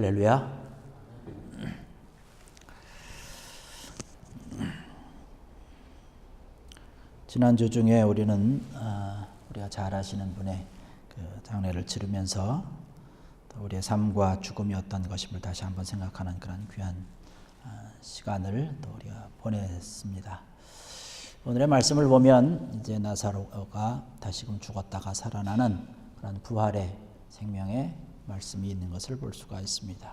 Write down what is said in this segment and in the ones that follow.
할렐루야. 지난주 중에 우리는 우리가 잘 아시는 분의 그 장례를 치르면서 또 우리의 삶과 죽음이 어떤 것임을 다시 한번 생각하는 그런 귀한 시간을 또 우리가 보냈습니다. 오늘의 말씀을 보면 이제 나사로가 다시금 죽었다가 살아나는 그런 부활의 생명의 말씀이 있는 것을 볼 수가 있습니다.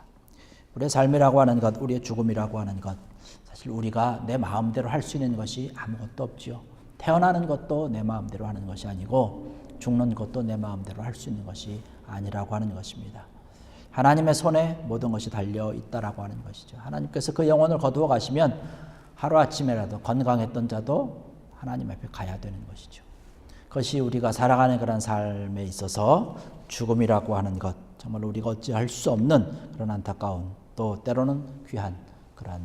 우리의 삶이라고 하는 것, 우리의 죽음이라고 하는 것, 사실 우리가 내 마음대로 할 수 있는 것이 아무것도 없지요. 태어나는 것도 내 마음대로 하는 것이 아니고 죽는 것도 내 마음대로 할 수 있는 것이 아니라고 하는 것입니다. 하나님의 손에 모든 것이 달려 있다라고 하는 것이죠. 하나님께서 그 영혼을 거두어 가시면 하루아침에라도 건강했던 자도 하나님 앞에 가야 되는 것이죠. 그것이 우리가 살아가는 그런 삶에 있어서 죽음이라고 하는 것, 정말 우리가 어찌할 수 없는 그런 안타까운, 또 때로는 귀한 그런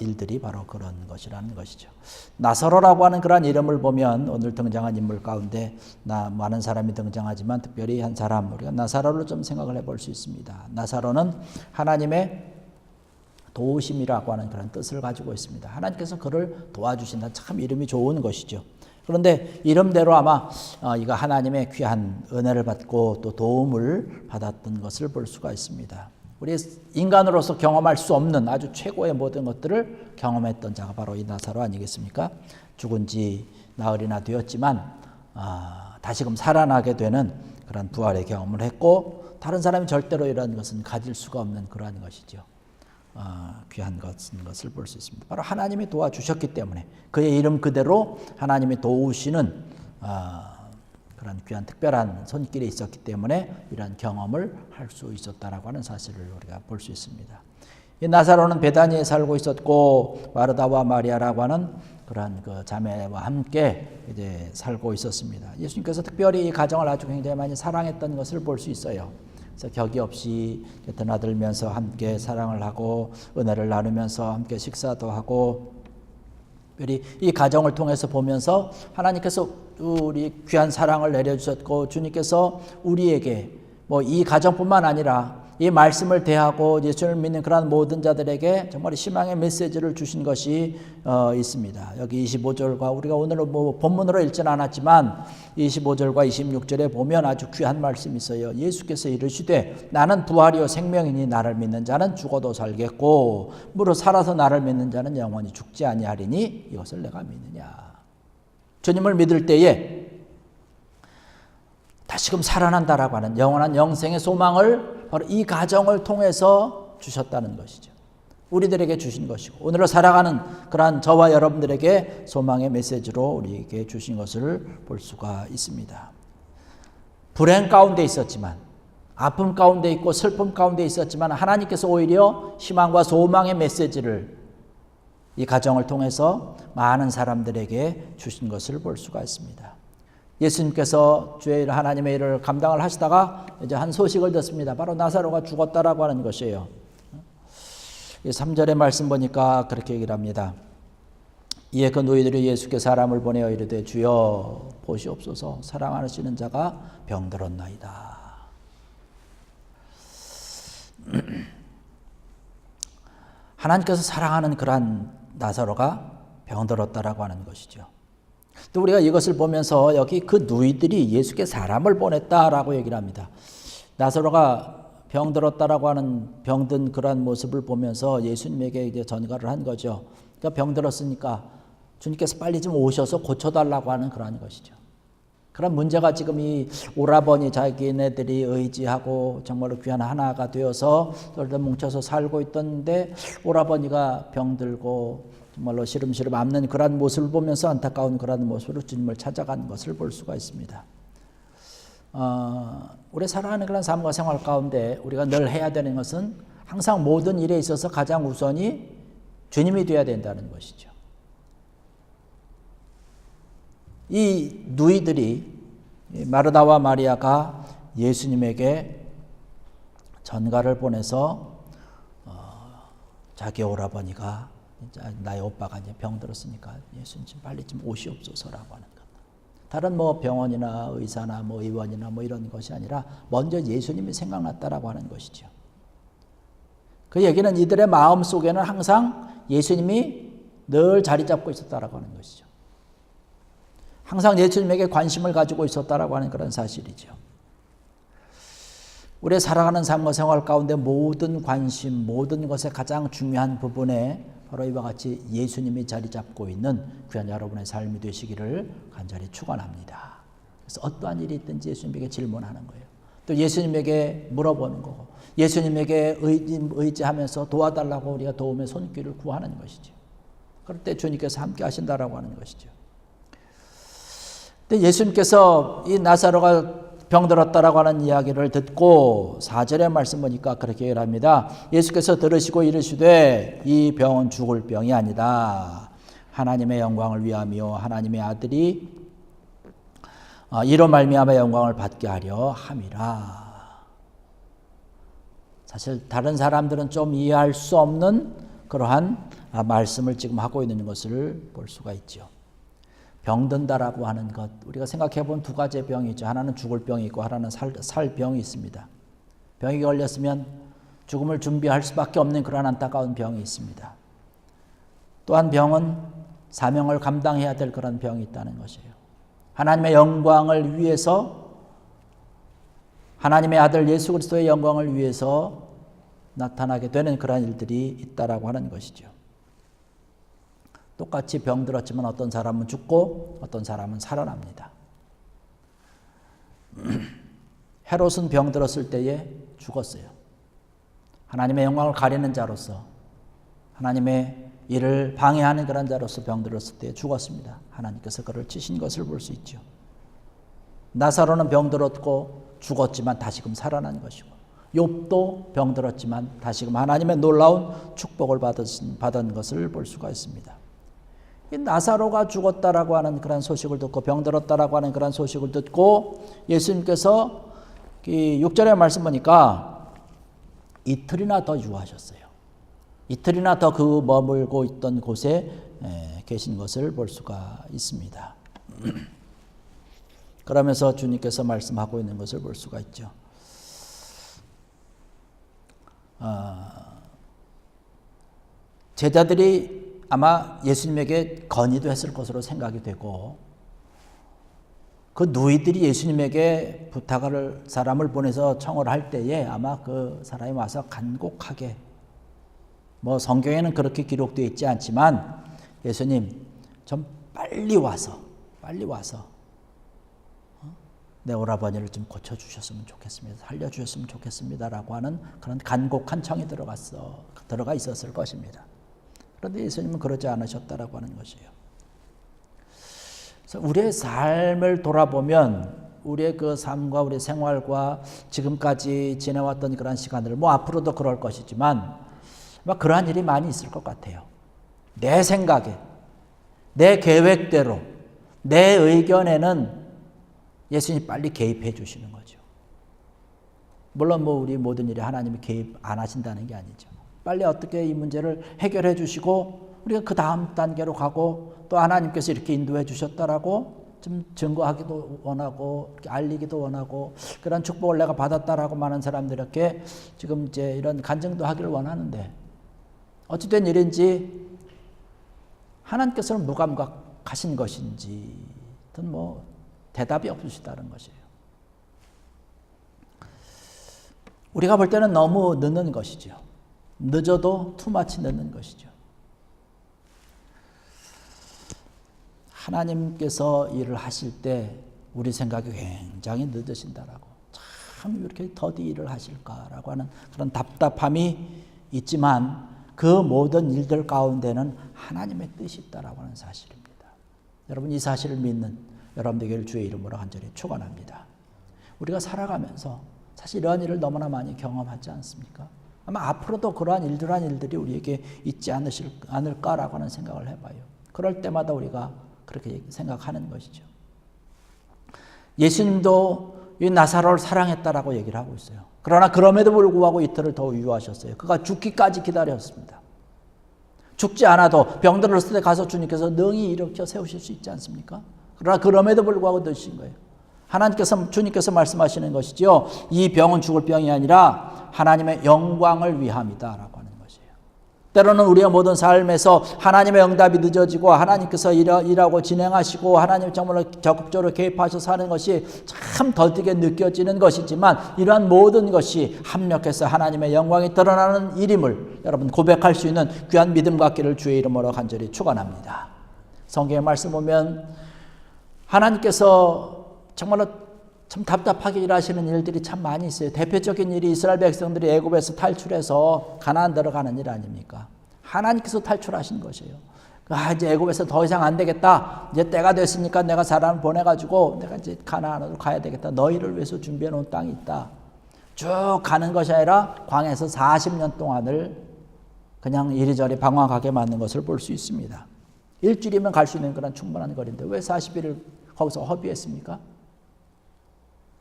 일들이 바로 그런 것이라는 것이죠. 나사로라고 하는 그런 이름을 보면 오늘 등장한 인물 가운데 많은 사람이 등장하지만 특별히 한 사람, 우리가 나사로를 좀 생각을 해볼 수 있습니다. 나사로는 하나님의 도우심이라고 하는 그런 뜻을 가지고 있습니다. 하나님께서 그를 도와주신다. 참 이름이 좋은 것이죠. 그런데 이름대로 아마 이가 하나님의 귀한 은혜를 받고 또 도움을 받았던 것을 볼 수가 있습니다. 우리 인간으로서 경험할 수 없는 아주 최고의 모든 것들을 경험했던 자가 바로 이 나사로 아니겠습니까? 죽은 지 나흘이나 되었지만 다시금 살아나게 되는 그런 부활의 경험을 했고, 다른 사람이 절대로 이런 것은 가질 수가 없는 그러한 것이죠. 귀한 것을 볼 수 있습니다. 바로 하나님이 도와주셨기 때문에, 그의 이름 그대로 하나님이 도우시는 그런 귀한 특별한 손길이 있었기 때문에 이러한 경험을 할 수 있었다라고 하는 사실을 우리가 볼 수 있습니다. 이 나사로는 베다니에 살고 있었고 마르다와 마리아라고 하는 그런 그 자매와 함께 이제 살고 있었습니다. 예수님께서 특별히 이 가정을 아주 굉장히 많이 사랑했던 것을 볼 수 있어요. 그래서 격이 없이 드나들면서 함께 사랑을 하고 은혜를 나누면서 함께 식사도 하고, 특별히 이 가정을 통해서 보면서 하나님께서 우리 귀한 사랑을 내려주셨고, 주님께서 우리에게 이 가정뿐만 아니라 이 말씀을 대하고 예수를 믿는 그런 모든 자들에게 정말 희망의 메시지를 주신 것이 있습니다. 여기 25절과 우리가 오늘 본문으로 읽지는 않았지만 25절과 26절에 보면 아주 귀한 말씀이 있어요. 예수께서 이르시되 나는 부활이요 생명이니 나를 믿는 자는 죽어도 살겠고 무릇 살아서 나를 믿는 자는 영원히 죽지 아니하리니 이것을 내가 믿느냐. 주님을 믿을 때에 다시금 살아난다라고 하는 영원한 영생의 소망을 바로 이 가정을 통해서 주셨다는 것이죠. 우리들에게 주신 것이고, 오늘을 살아가는 그러한 저와 여러분들에게 소망의 메시지로 우리에게 주신 것을 볼 수가 있습니다. 불행 가운데 있었지만, 아픔 가운데 있고 슬픔 가운데 있었지만 하나님께서 오히려 희망과 소망의 메시지를 이 가정을 통해서 많은 사람들에게 주신 것을 볼 수가 있습니다. 예수님께서 주의 일, 하나님의 일을 감당을 하시다가 이제 한 소식을 듣습니다. 바로 나사로가 죽었다라고 하는 것이에요. 3절의 말씀 보니까 그렇게 얘기를 합니다. 이에 그 너희들이 예수께 사람을 보내어 이르되 주여 보시옵소서 사랑하시는 자가 병들었나이다. 하나님께서 사랑하는 그러한 나사로가 병들었다라고 하는 것이죠. 또 우리가 이것을 보면서 여기 그 누이들이 예수께 사람을 보냈다라고 얘기를 합니다. 나사로가 병들었다라고 하는 병든 그러한 모습을 보면서 예수님에게 이제 전가를 한 거죠. 그러니까 병들었으니까 주님께서 빨리 좀 오셔서 고쳐달라고 하는 그러한 것이죠. 그런 문제가 지금 이 오라버니 자기네들이 의지하고 정말로 귀한 하나가 되어서 그들도 뭉쳐서 살고 있던데 오라버니가 병들고 정말로 시름시름 앓는 그런 모습을 보면서 안타까운 그런 모습으로 주님을 찾아간 것을 볼 수가 있습니다. 우리 살아가는 그런 삶과 생활 가운데 우리가 늘 해야 되는 것은 항상 모든 일에 있어서 가장 우선이 주님이 되어야 된다는 것이죠. 이 누이들이 마르다와 마리아가 예수님에게 전가를 보내서 자기 오라버니가 나의 오빠가 이제 병들었으니까 예수님 빨리 좀 오시옵소서라고 하는 것. 다른 병원이나 의사나 의원이나 이런 것이 아니라 먼저 예수님이 생각났다라고 하는 것이죠. 그 얘기는 이들의 마음 속에는 항상 예수님이 늘 자리 잡고 있었다라고 하는 것이죠. 항상 예수님에게 관심을 가지고 있었다라고 하는 그런 사실이죠. 우리의 살아가는 삶과 생활 가운데 모든 관심, 모든 것의 가장 중요한 부분에 바로 이와 같이 예수님이 자리 잡고 있는 귀한 여러분의 삶이 되시기를 간절히 축원합니다. 그래서 어떠한 일이 있든지 예수님에게 질문하는 거예요. 또 예수님에게 물어보는 거고, 예수님에게 의지하면서 도와달라고 우리가 도움의 손길을 구하는 것이죠. 그럴 때 주님께서 함께 하신다라고 하는 것이죠. 근데 예수님께서 이 나사로가 병들었다라고 하는 이야기를 듣고 4절의 말씀 보니까 그렇게 얘기를 합니다. 예수께서 들으시고 이르시되 이 병은 죽을 병이 아니다. 하나님의 영광을 위하며 하나님의 아들이 이로 말미암아 영광을 받게 하려 함이라. 사실 다른 사람들은 좀 이해할 수 없는 그러한 말씀을 지금 하고 있는 것을 볼 수가 있죠. 병든다라고 하는 것, 우리가 생각해 본 두 가지의 병이 있죠. 하나는 죽을 병이 있고 하나는 살 병이 있습니다. 병이 걸렸으면 죽음을 준비할 수밖에 없는 그런 안타까운 병이 있습니다. 또한 병은 사명을 감당해야 될 그런 병이 있다는 것이에요. 하나님의 영광을 위해서, 하나님의 아들 예수 그리스도의 영광을 위해서 나타나게 되는 그런 일들이 있다라고 하는 것이죠. 똑같이 병들었지만 어떤 사람은 죽고 어떤 사람은 살아납니다. 헤롯은 병들었을 때에 죽었어요. 하나님의 영광을 가리는 자로서, 하나님의 일을 방해하는 그런 자로서 병들었을 때에 죽었습니다. 하나님께서 그를 치신 것을 볼 수 있죠. 나사로는 병들었고 죽었지만 다시금 살아난 것이고, 욥도 병들었지만 다시금 하나님의 놀라운 축복을 받은 것을 볼 수가 있습니다. 이 나사로가 죽었다라고 하는 그런 소식을 듣고, 병들었다라고 하는 그런 소식을 듣고 예수님께서 6절의 말씀 보니까 이틀이나 더 유하셨어요. 이틀이나 더 그 머물고 있던 곳에 계신 것을 볼 수가 있습니다. 그러면서 주님께서 말씀하고 있는 것을 볼 수가 있죠. 제자들이 아마 예수님에게 건의도 했을 것으로 생각이 되고, 그 누이들이 예수님에게 부탁을, 사람을 보내서 청을 할 때에 아마 그 사람이 와서 간곡하게, 뭐 성경에는 그렇게 기록되어 있지 않지만, 예수님 좀 빨리 와서 내 오라버니를 좀 고쳐주셨으면 좋겠습니다. 살려주셨으면 좋겠습니다라고 하는 그런 간곡한 청이 들어가 있었을 것입니다. 그런데 예수님은 그러지 않으셨다라고 하는 것이에요. 그래서 우리의 삶을 돌아보면 우리의 그 삶과 우리의 생활과 지금까지 지내왔던 그런 시간들, 뭐 앞으로도 그럴 것이지만 막 그러한 일이 많이 있을 것 같아요. 내 생각에, 내 계획대로, 내 의견에는 예수님이 빨리 개입해 주시는 거죠. 물론 뭐 우리 모든 일에 하나님이 개입 안 하신다는 게 아니죠. 빨리 어떻게 이 문제를 해결해 주시고 우리가 그 다음 단계로 가고, 또 하나님께서 이렇게 인도해 주셨다라고 좀 증거하기도 원하고 알리기도 원하고, 그런 축복을 내가 받았다라고 많은 사람들이 이렇게 지금 이제 이런 간증도 하기를 원하는데, 어찌된 일인지 하나님께서는 무감각하신 것인지 뭐 대답이 없으시다는 것이에요. 우리가 볼 때는 너무 늦는 것이죠. 늦어도 투마치 늦는 것이죠. 하나님께서 일을 하실 때 우리 생각이 굉장히 늦으신다라고, 참 이렇게 더디 일을 하실까라고 하는 그런 답답함이 있지만, 그 모든 일들 가운데는 하나님의 뜻이 있다라고 하는 사실입니다. 여러분, 이 사실을 믿는 여러분들에게 주의 이름으로 간절히 축원합니다. 우리가 살아가면서 사실 이러한 일을 너무나 많이 경험하지 않습니까? 아마 앞으로도 그러한 일들이 우리에게 있지 않을까라고 하는 생각을 해봐요. 그럴 때마다 우리가 그렇게 생각하는 것이죠. 예수님도 이 나사로를 사랑했다라고 얘기를 하고 있어요. 그러나 그럼에도 불구하고 이틀을 더 유하셨어요. 그가 죽기까지 기다렸습니다. 죽지 않아도 병들었을 때 가서 주님께서 능히 일으켜 세우실 수 있지 않습니까? 그러나 그럼에도 불구하고 늦으신 거예요. 주님께서 말씀하시는 것이죠. 이 병은 죽을 병이 아니라 하나님의 영광을 위함이다라고 하는 때로는 우리의 모든 삶에서 하나님의 응답이 늦어지고 하나님께서 일하고 진행하시고 하나님 정말로 적극적으로 개입하셔서 하는 것이 참 더디게 느껴지는 것이지만 이러한 모든 것이 합력해서 하나님의 영광이 드러나는 일임을 여러분 고백할 수 있는 귀한 믿음 갖기를 주의 이름으로 간절히 축원합니다. 성경의 말씀 보면 하나님께서 정말로 참 답답하게 일하시는 일들이 참 많이 있어요. 대표적인 일이 이스라엘 백성들이 애굽에서 탈출해서 가나안 들어가는 일 아닙니까? 하나님께서 탈출하신 것이에요. 이제 애굽에서 더 이상 안 되겠다. 이제 때가 됐으니까 내가 사람을 보내가지고 내가 이제 가나안으로 가야 되겠다. 너희를 위해서 준비해 놓은 땅이 있다. 쭉 가는 것이 아니라 광야에서 40년 동안을 그냥 이리저리 방황하게 만든 것을 볼 수 있습니다. 일주일이면 갈 수 있는 그런 충분한 거리인데 왜 40일을 거기서 허비했습니까?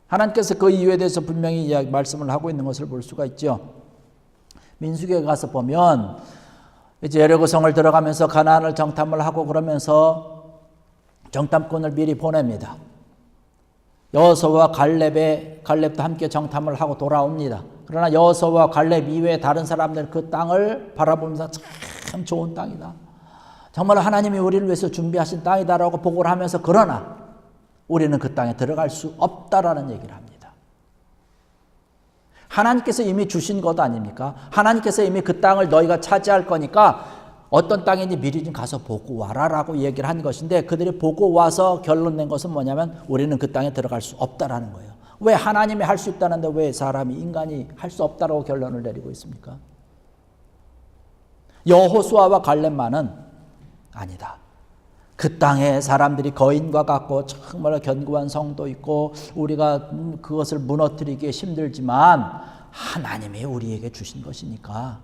하나님께서 그 이유에 대해서 분명히 말씀을 하고 있는 것을 볼 수가 있죠. 민수기에 가서 보면 이제 여리고 성을 들어가면서 가나안을 정탐을 하고 그러면서 정탐꾼을 미리 보냅니다. 여호수아와 갈렙도 함께 정탐을 하고 돌아옵니다. 그러나 여호수아와 갈렙 이외에 다른 사람들 그 땅을 바라보면서 참 좋은 땅이다. 정말 하나님이 우리를 위해서 준비하신 땅이다라고 보고를 하면서 그러나 우리는 그 땅에 들어갈 수 없다라는 얘기를 합니다. 하나님께서 이미 주신 것 아닙니까? 하나님께서 이미 그 땅을 너희가 차지할 거니까 어떤 땅인지 미리 좀 가서 보고 와라라고 얘기를 한 것인데 그들이 보고 와서 결론 낸 것은 뭐냐면 우리는 그 땅에 들어갈 수 없다라는 거예요. 왜 하나님이 할 수 있다는데 왜 사람이 인간이 할 수 없다라고 결론을 내리고 있습니까? 여호수아와 갈렙만은 아니다. 그 땅에 사람들이 거인과 같고 정말 견고한 성도 있고 우리가 그것을 무너뜨리기 힘들지만 하나님이 우리에게 주신 것이니까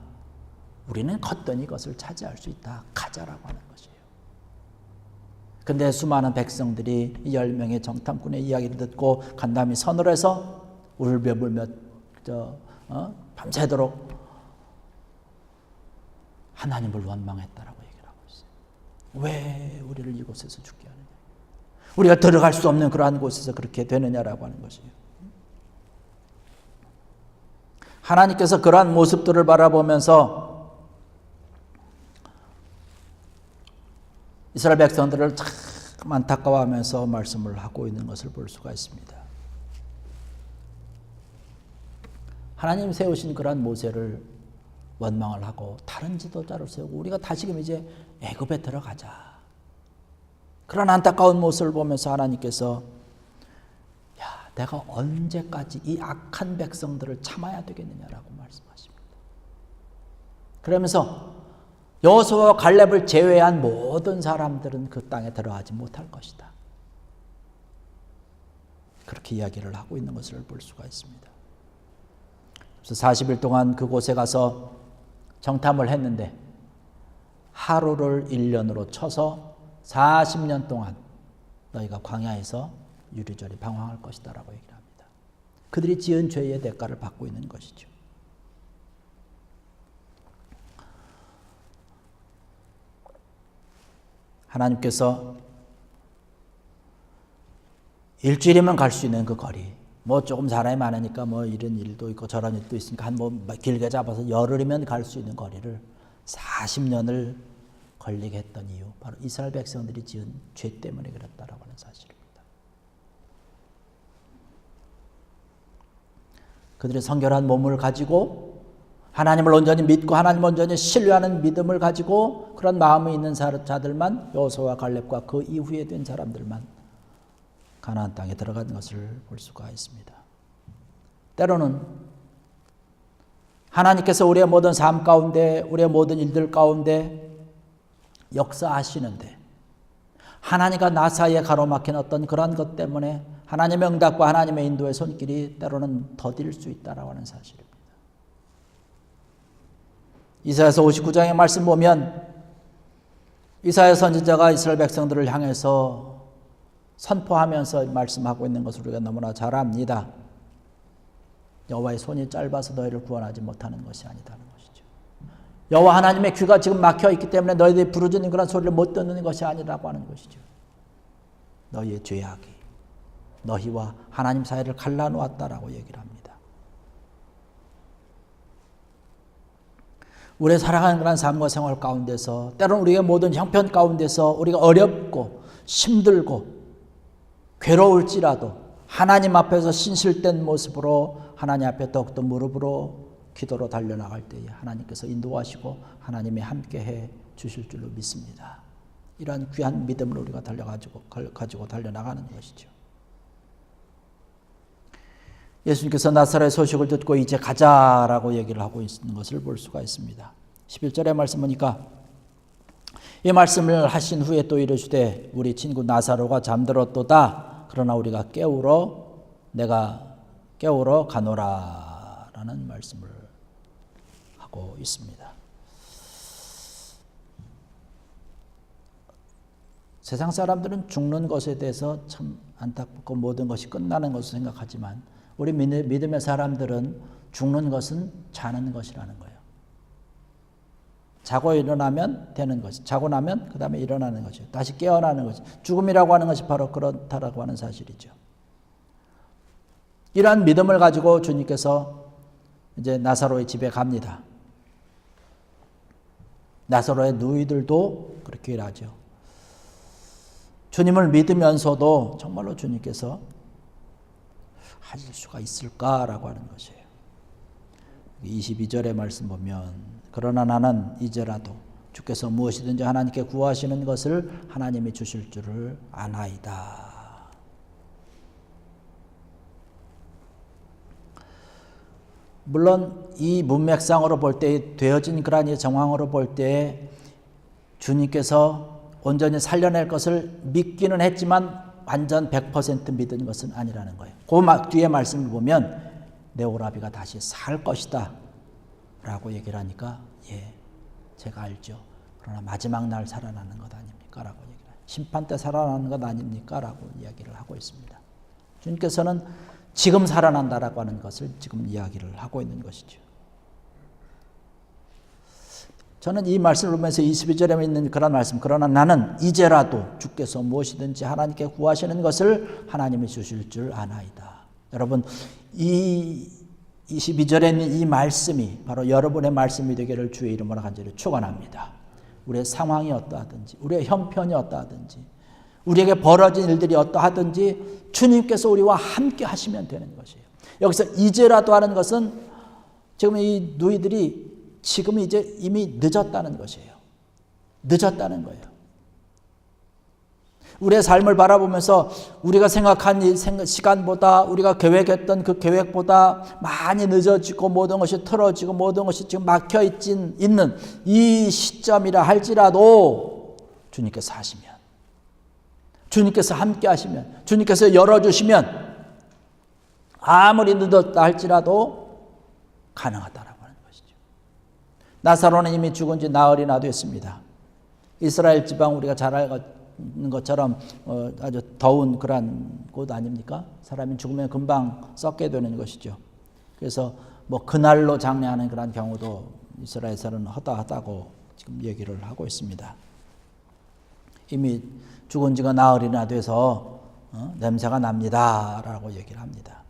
우리는 거뜬히 그것을 차지할 수 있다. 가자라고 하는 것이에요. 근데 수많은 백성들이 10명의 정탐꾼의 이야기를 듣고 간담이 선을 해서 울며불며 밤새도록 하나님을 원망했다라고 얘기를 하고 있어요. 왜 우리를 이곳에서 죽게 하느냐? 우리가 들어갈 수 없는 그러한 곳에서 그렇게 되느냐라고 하는 것이에요. 하나님께서 그러한 모습들을 바라보면서 이스라엘 백성들을 참 안타까워하면서 말씀을 하고 있는 것을 볼 수가 있습니다. 하나님 세우신 그러한 모세를 원망을 하고 다른 지도자를 세우고 우리가 다시금 이제 애굽에 들어가자. 그런 안타까운 모습을 보면서 하나님께서 야, 내가 언제까지 이 악한 백성들을 참아야 되겠느냐라고 말씀하십니다. 그러면서 여호수아와 갈렙을 제외한 모든 사람들은 그 땅에 들어가지 못할 것이다. 그렇게 이야기를 하고 있는 것을 볼 수가 있습니다. 그래서 40일 동안 그곳에 가서 정탐을 했는데 하루를 1년으로 쳐서 40년 동안 너희가 광야에서 유리저리 방황할 것이다 라고 얘기를 합니다. 그들이 지은 죄의 대가를 받고 있는 것이죠. 하나님께서 일주일이면 갈 수 있는 그 거리, 뭐 조금 사람이 많으니까 뭐 이런 일도 있고 저런 일도 있으니까 한 뭐 길게 잡아서 열흘이면 갈 수 있는 거리를 40년을 걸리게 했던 이유, 바로 이스라엘 백성들이 지은 죄 때문에 그랬다라고 하는 사실입니다. 그들의 성결한 몸을 가지고 하나님을 온전히 믿고 하나님을 온전히 신뢰하는 믿음을 가지고 그런 마음이 있는 자들만, 여호수아와 갈렙과 그 이후에 된 사람들만 가나안 땅에 들어간 것을 볼 수가 있습니다. 때로는 하나님께서 우리의 모든 삶 가운데, 우리의 모든 일들 가운데 역사하시는데 하나님과 나 사이에 가로막힌 어떤 그런 것 때문에 하나님의 응답과 하나님의 인도의 손길이 때로는 더딜 수 있다라고 하는 사실입니다. 이사야서 59장의 말씀 보면 이사야 선지자가 이스라엘 백성들을 향해서 선포하면서 말씀하고 있는 것을 우리가 너무나 잘 압니다. 여호와의 손이 짧아서 너희를 구원하지 못하는 것이 아니다는 것이죠. 여호와 하나님의 귀가 지금 막혀 있기 때문에 너희들이 부르짖는 그런 소리를 못 듣는 것이 아니라고 하는 것이죠. 너희의 죄악이 너희와 하나님 사이를 갈라놓았다라고 얘기를 합니다. 우리의 살아가는 그런 삶과 생활 가운데서 때로는 우리의 모든 형편 가운데서 우리가 어렵고 힘들고 괴로울지라도 하나님 앞에서 신실된 모습으로 하나님 앞에 더욱더 무릎으로 기도로 달려나갈 때에 하나님께서 인도하시고 하나님이 함께해 주실 줄로 믿습니다. 이러한 귀한 믿음을 우리가 가지고 달려나가는 것이죠. 예수님께서 나사렛 소식을 듣고 이제 가자라고 얘기를 하고 있는 것을 볼 수가 있습니다. 11절의 말씀 보니까 이 말씀을 하신 후에 또 이르시되 우리 친구 나사로가 잠들었도다. 그러나 우리가 내가 깨우러 가노라 라는 말씀을 하고 있습니다. 세상 사람들은 죽는 것에 대해서 참 안타깝고 모든 것이 끝나는 것을 생각하지만 우리 믿음의 사람들은 죽는 것은 자는 것이라는 거예요. 자고 일어나면 되는 것이, 자고 나면 그 다음에 일어나는 것이죠. 다시 깨어나는 것이, 죽음이라고 하는 것이 바로 그렇다라고 하는 사실이죠. 이러한 믿음을 가지고 주님께서 이제 나사로의 집에 갑니다. 나사로의 누이들도 그렇게 일하죠. 주님을 믿으면서도 정말로 주님께서 하실 수가 있을까라고 하는 것이에요. 22절의 말씀 보면 그러나 나는 이제라도 주께서 무엇이든지 하나님께 구하시는 것을 하나님이 주실 줄을 아나이다. 물론 이 문맥상으로 볼 때 되어진 그러한 이 정황으로 볼 때 주님께서 온전히 살려낼 것을 믿기는 했지만 완전 100% 믿은 것은 아니라는 거예요. 그 뒤에 말씀을 보면 내 오라비가 다시 살 것이다 라고 얘기를 하니까 제가 알죠. 그러나 마지막 날 살아나는 것 아닙니까? 라고 얘기를 해요. 심판 때 살아나는 것 아닙니까? 라고 이야기를 하고 있습니다. 주님께서는 지금 살아난다라고 하는 것을 지금 이야기를 하고 있는 것이죠. 저는 이 말씀을 보면서 22절에 있는 그런 말씀, 그러나 나는 이제라도 주께서 무엇이든지 하나님께 구하시는 것을 하나님이 주실 줄 아나이다. 여러분, 이 22절에 있는 이 말씀이 바로 여러분의 말씀이 되기를 주의 이름으로 간절히 축원합니다. 우리의 상황이 어떠하든지, 우리의 형편이 어떠하든지, 우리에게 벌어진 일들이 어떠하든지 주님께서 우리와 함께 하시면 되는 것이에요. 여기서 이제라도 하는 것은 지금 이 누이들이 지금 이제 이미 늦었다는 것이에요. 늦었다는 거예요. 우리의 삶을 바라보면서 우리가 생각한 시간보다 우리가 계획했던 그 계획보다 많이 늦어지고 모든 것이 틀어지고 모든 것이 지금 막혀 있는 이 시점이라 할지라도 주님께서 하시면, 주님께서 함께 하시면, 주님께서 열어주시면 아무리 늦었다 할지라도 가능하다라고 하는 것이죠. 나사로는 이미 죽은 지 나흘이나 됐습니다. 이스라엘 지방 우리가 잘 알는 것처럼 아주 더운 그런 곳 아닙니까? 사람이 죽으면 금방 썩게 되는 것이죠. 그래서 뭐 그날로 장례하는 그런 경우도 이스라엘에서는 허다하다고 지금 얘기를 하고 있습니다. 이미 죽은 지가 나흘이나 돼서 냄새가 납니다 라고 얘기를 합니다.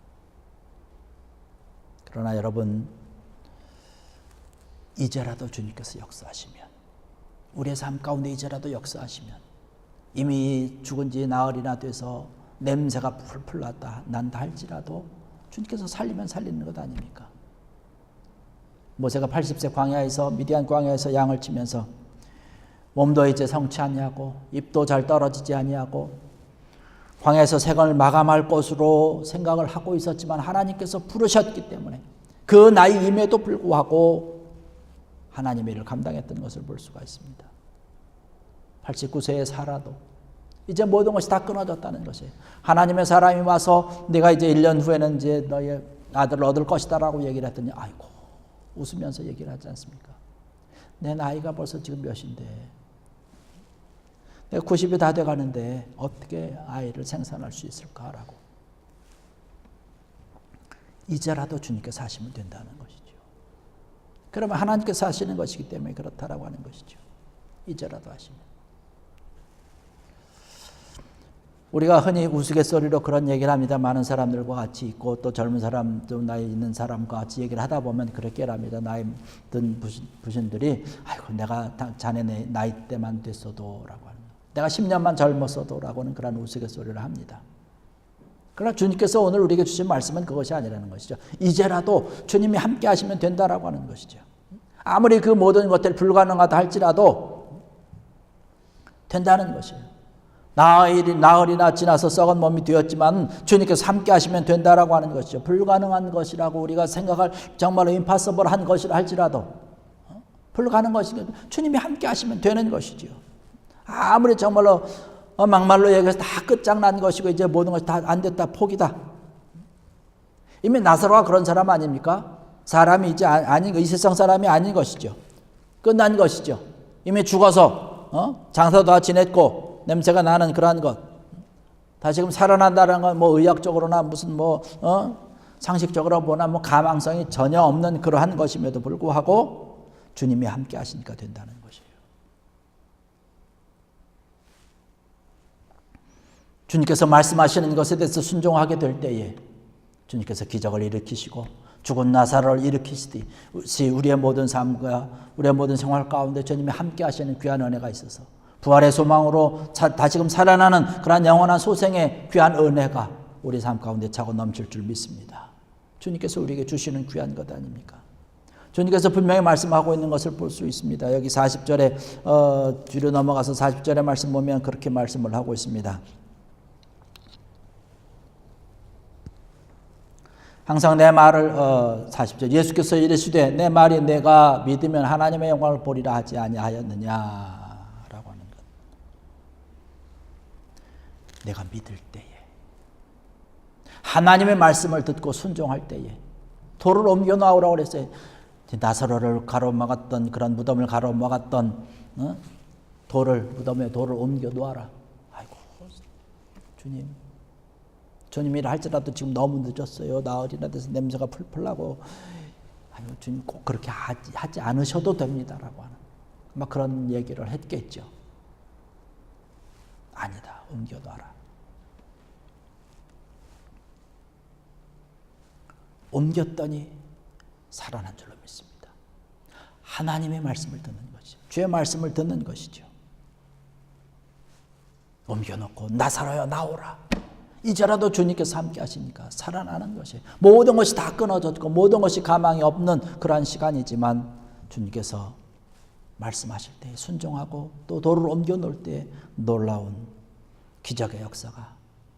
그러나 여러분, 이제라도 주님께서 역사하시면, 우리의 삶 가운데 이제라도 역사하시면, 이미 죽은 지 나흘이나 돼서 냄새가 풀풀 난다 할지라도 주님께서 살리면 살리는 것 아닙니까? 모세가 80세 광야에서, 미디안 광야에서 양을 치면서 몸도 이제 성치 아니하고 입도 잘 떨어지지 아니하고 광야에서 생을 마감할 것으로 생각을 하고 있었지만 하나님께서 부르셨기 때문에 그 나이임에도 불구하고 하나님의 일을 감당했던 것을 볼 수가 있습니다. 89세에 살아도 이제 모든 것이 다 끊어졌다는 것이에요. 하나님의 사람이 와서 네가 이제 1년 후에는 이제 너의 아들을 얻을 것이다 라고 얘기를 했더니 아이고 웃으면서 얘기를 하지 않습니까? 내 나이가 벌써 지금 몇인데 내가 90이 다 돼가는데 어떻게 아이를 생산할 수 있을까라고. 이제라도 주님께서 하시면 된다는 것이죠. 그러면 하나님께서 하시는 것이기 때문에 그렇다라고 하는 것이죠. 이제라도 하시면. 우리가 흔히 우스갯소리로 그런 얘기를 합니다. 많은 사람들과 같이 있고 또 젊은 사람, 또 나이 있는 사람과 같이 얘기를 하다 보면 그렇게 합니다. 나이 든 부신들이 아이고 내가 자네 나이 때만 됐어도 라고 하는, 내가 10년만 젊었어도 라고 하는 그런 우스갯소리를 합니다. 그러나 주님께서 오늘 우리에게 주신 말씀은 그것이 아니라는 것이죠. 이제라도 주님이 함께 하시면 된다라고 하는 것이죠. 아무리 그 모든 것들이 불가능하다 할지라도 된다는 것이에요. 나흘이나 지나서 썩은 몸이 되었지만 주님께서 함께 하시면 된다라고 하는 것이죠. 불가능한 것이라고 우리가 생각할 정말로 임파서블한 것이라 할지라도 불가능한 것이 주님이 함께 하시면 되는 것이죠. 아무리 정말로 막말로 얘기해서 다 끝장난 것이고 이제 모든 것이 다 안 됐다 포기다. 이미 나사로가 그런 사람 아닙니까? 사람이 이제 아닌, 이 세상 사람이 아닌 것이죠. 끝난 것이죠. 이미 죽어서 장사도 다 지냈고 냄새가 나는 그러한 것. 다시금 살아난다는 건 뭐 의학적으로나 무슨 상식적으로 보나 뭐 가망성이 전혀 없는 그러한 것임에도 불구하고 주님이 함께 하시니까 된다는 것이에요. 주님께서 말씀하시는 것에 대해서 순종하게 될 때에 주님께서 기적을 일으키시고 죽은 나사로를 일으키시듯이 우리의 모든 삶과 우리의 모든 생활 가운데 주님이 함께 하시는 귀한 은혜가 있어서 부활의 소망으로 다시금 살아나는 그러한 영원한 소생의 귀한 은혜가 우리 삶 가운데 차고 넘칠 줄 믿습니다. 주님께서 우리에게 주시는 귀한 것 아닙니까? 주님께서 분명히 말씀하고 있는 것을 볼 수 있습니다. 여기 40절에 뒤로 넘어가서 40절의 말씀 보면 그렇게 말씀을 하고 있습니다. 항상 내 말을 40절 예수께서 이르시되 내 말이 내가 믿으면 하나님의 영광을 보리라 하지 아니하였느냐 라고 하는 것. 내가 믿을 때에 하나님의 말씀을 듣고 순종할 때에 돌을 옮겨 놓으라고 그랬어요. 나사로를 가로막았던 그런 무덤을 가로막았던 무덤에 돌을 옮겨 놓아라. 아이고 주님이라 할지라도 지금 너무 늦었어요. 나흘이나 돼서 냄새가 풀풀 나고 주님 꼭 그렇게 하지 않으셔도 됩니다라고 하는 막 그런 얘기를 했겠죠. 아니다. 옮겨놔라. 옮겼더니 살아난 줄로 믿습니다. 하나님의 말씀을 듣는 것이죠. 주의 말씀을 듣는 것이죠. 옮겨놓고 나사로야 나오라. 이제라도 주님께서 함께 하시니까 살아나는 것이에요. 모든 것이 다 끊어졌고 모든 것이 가망이 없는 그러한 시간이지만 주님께서 말씀하실 때 순종하고 또 돌을 옮겨 놓을 때 놀라운 기적의 역사가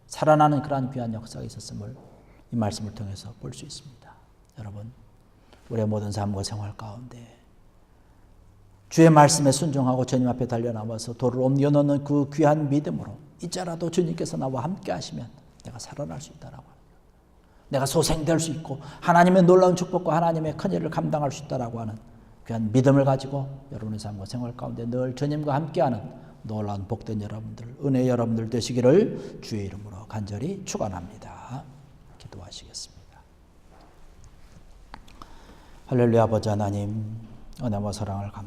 살아나는 그러한 귀한 역사가 있었음을 이 말씀을 통해서 볼 수 있습니다. 여러분 우리의 모든 삶과 생활 가운데 주의 말씀에 순종하고 주님 앞에 달려나와서 돌을 옮겨 놓는 그 귀한 믿음으로 이제라도 주님께서 나와 함께 하시면 내가 살아날 수 있다라고 합니다. 내가 소생될 수 있고 하나님의 놀라운 축복과 하나님의 큰일을 감당할 수 있다라고 하는 귀한 믿음을 가지고 여러분의 삶과 생활 가운데 늘 주님과 함께하는 놀라운 복된 여러분들, 은혜의 여러분들 되시기를 주의 이름으로 간절히 축원합니다. 기도하시겠습니다. 할렐루야. 아버지 하나님, 은혜와 사랑을 감사합니다.